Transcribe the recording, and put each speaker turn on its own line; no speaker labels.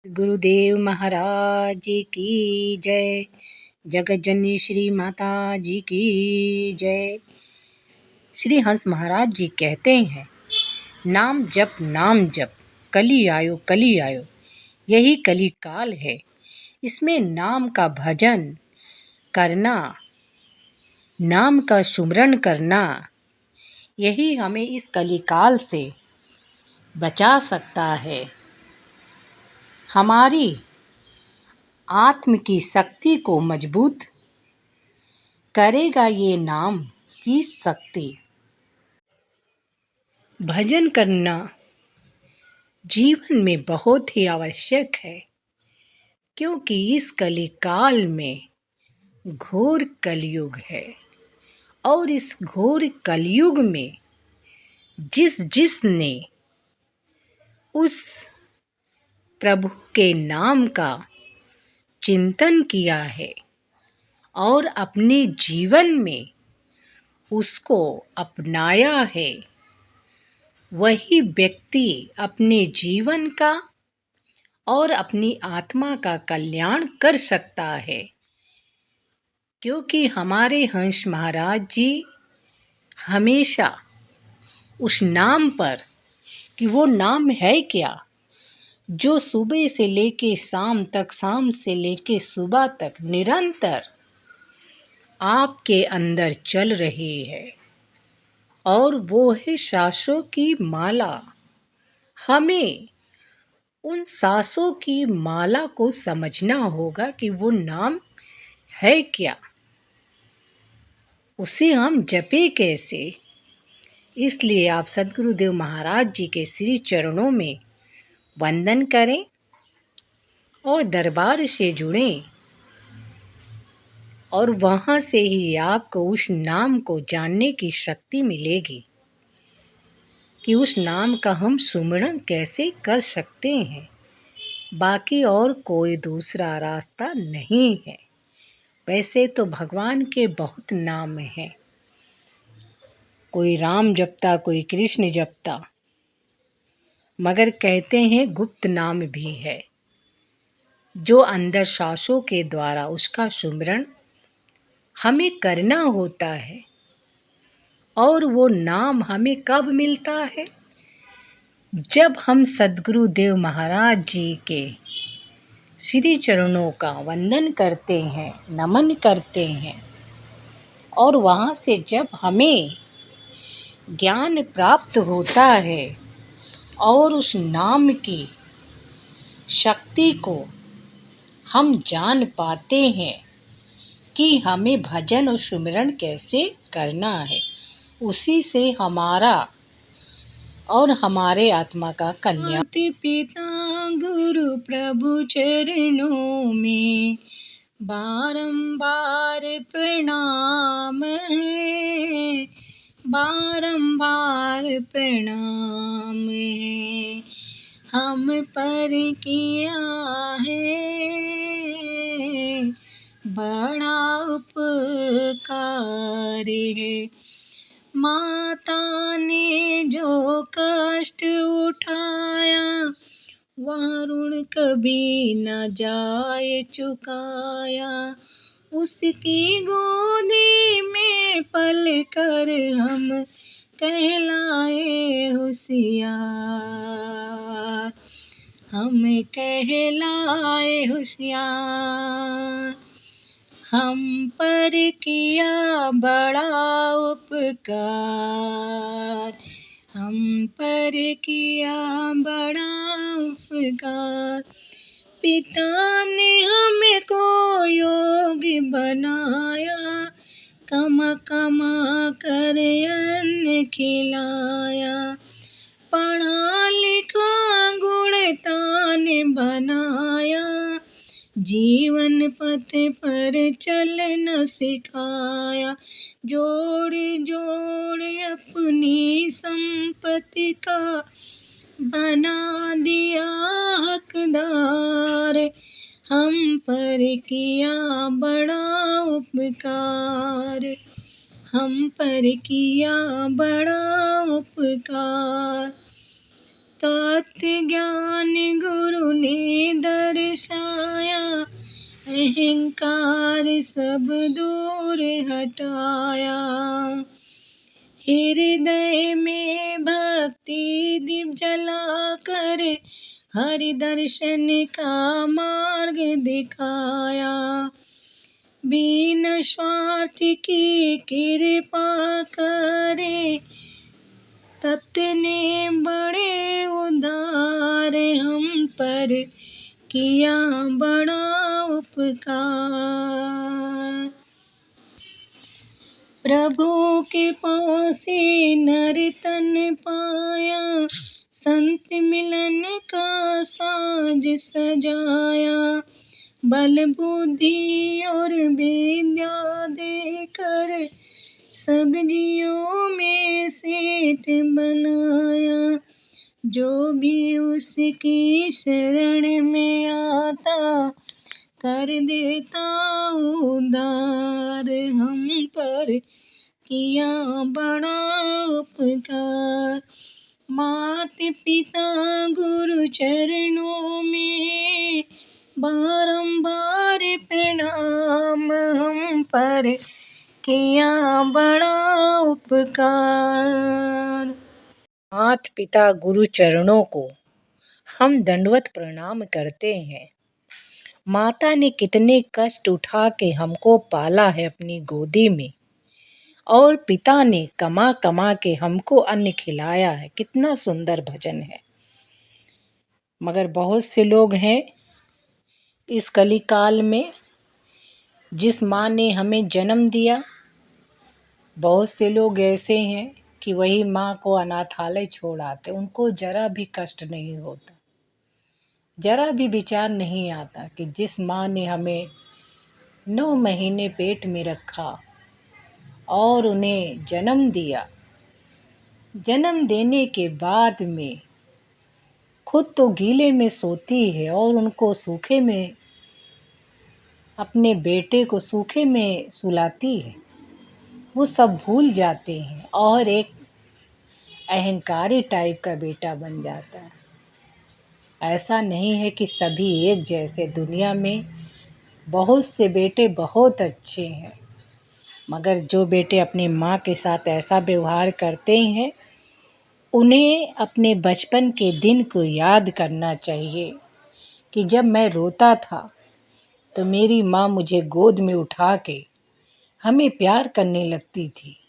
गुरुदेव महाराज की जय। जगत जननी श्री माता जी की जय। श्री हंस महाराज जी कहते हैं, नाम जप कली आयो, यही कली काल है। इसमें नाम का भजन करना, नाम का सुमरन करना, यही हमें इस कली काल से बचा सकता है। हमारी आत्म की शक्ति को मजबूत करेगा ये नाम की शक्ति। भजन करना जीवन में बहुत ही आवश्यक है, क्योंकि इस कली काल में घोर कलयुग है और इस घोर कलयुग में जिसने उस प्रभु के नाम का चिंतन किया है और अपने जीवन में उसको अपनाया है, वही व्यक्ति अपने जीवन का और अपनी आत्मा का कल्याण कर सकता है। क्योंकि हमारे हंस महाराज जी हमेशा उस नाम पर, कि वो नाम है क्या, जो सुबह से लेके शाम तक, शाम से लेके सुबह तक निरंतर आपके अंदर चल रही है, और वो है सांसों की माला। हमें उन सांसों की माला को समझना होगा कि वो नाम है क्या, उसे हम जपे कैसे। इसलिए आप सद्गुरुदेव महाराज जी के श्री चरणों में वंदन करें और दरबार से जुड़ें, और वहाँ से ही आपको उस नाम को जानने की शक्ति मिलेगी कि उस नाम का हम सुमिरन कैसे कर सकते हैं। बाकी और कोई दूसरा रास्ता नहीं है। वैसे तो भगवान के बहुत नाम हैं, कोई राम जपता, कोई कृष्ण जपता, मगर कहते हैं गुप्त नाम भी है, जो अंदर सांसों के द्वारा उसका सुमिरन हमें करना होता है। और वो नाम हमें कब मिलता है? जब हम सद्गुरुदेव महाराज जी के श्री चरणों का वंदन करते हैं, नमन करते हैं, और वहाँ से जब हमें ज्ञान प्राप्त होता है और उस नाम की शक्ति को हम जान पाते हैं कि हमें भजन और सुमिरन कैसे करना है, उसी से हमारा और हमारे आत्मा का कल्याण। माता पिता गुरु प्रभु चरणों में बारंबार प्रणाम है, बारंबार प्रणाम है। हम पर किया है बड़ा उपकार है। माता ने जो कष्ट उठाया, वह ऋण कभी न जाए चुकाया। उसकी गोदी में पल कर हम कहलाए होशियार, हम कहलाए होशियार। हम पर किया बड़ा उपकार, हम पर किया बड़ा उपकार। पिता ने हमको योगी बनाया, कमा कमा कर अन्न खिलाया। पढ़ा लिखा गुणतान बनाया, जीवन पथ पर चलना सिखाया। जोड़ जोड़ अपनी संपत्ति का बना दिया हकदार। हम पर किया बड़ा उपकार, हम पर किया बड़ा उपकार। तत्व ज्ञान गुरु ने बरसाया, अहंकार सब दूर हटाया। हृदय में भक्ति दीप जलाकर हरि दर्शन का मार्ग दिखाया। बिना स्वार्थ की कृपा करे, तत् ने बड़े उदार हम पर किया बड़ा उपकार। प्रभु के पास नर तन पाया, संत मिलन का साज सजाया। बल बुद्धि और विद्या देकर सब जियों में सेठ बनाया। जो भी उसकी शरण में आता, कर देता उद्धार। हम पर किया बड़ा उपकार। मात पिता गुरु चरणों में बारंबार प्रणाम। हम पर किया बड़ा उपकार। मात पिता गुरु चरणों को हम दंडवत प्रणाम करते हैं। माता ने कितने कष्ट उठा के हमको पाला है अपनी गोदी में, और पिता ने कमा कमा के हमको अन्न खिलाया है। कितना सुंदर भजन है। मगर बहुत से लोग हैं इस कलिकाल में, जिस माँ ने हमें जन्म दिया, बहुत से लोग ऐसे हैं कि वही माँ को अनाथालय छोड़ आते। उनको जरा भी कष्ट नहीं होता, जरा भी विचार नहीं आता कि जिस माँ ने हमें 9 महीने पेट में रखा और उन्हें जन्म दिया, जन्म देने के बाद में खुद तो गीले में सोती है और उनको सूखे में, अपने बेटे को सूखे में सुलाती है। वो सब भूल जाते हैं और एक अहंकारी टाइप का बेटा बन जाता है। ऐसा नहीं है कि सभी एक जैसे। दुनिया में बहुत से बेटे बहुत अच्छे हैं, मगर जो बेटे अपनी माँ के साथ ऐसा व्यवहार करते हैं, उन्हें अपने बचपन के दिन को याद करना चाहिए कि जब मैं रोता था तो मेरी माँ मुझे गोद में उठा के हमें प्यार करने लगती थी।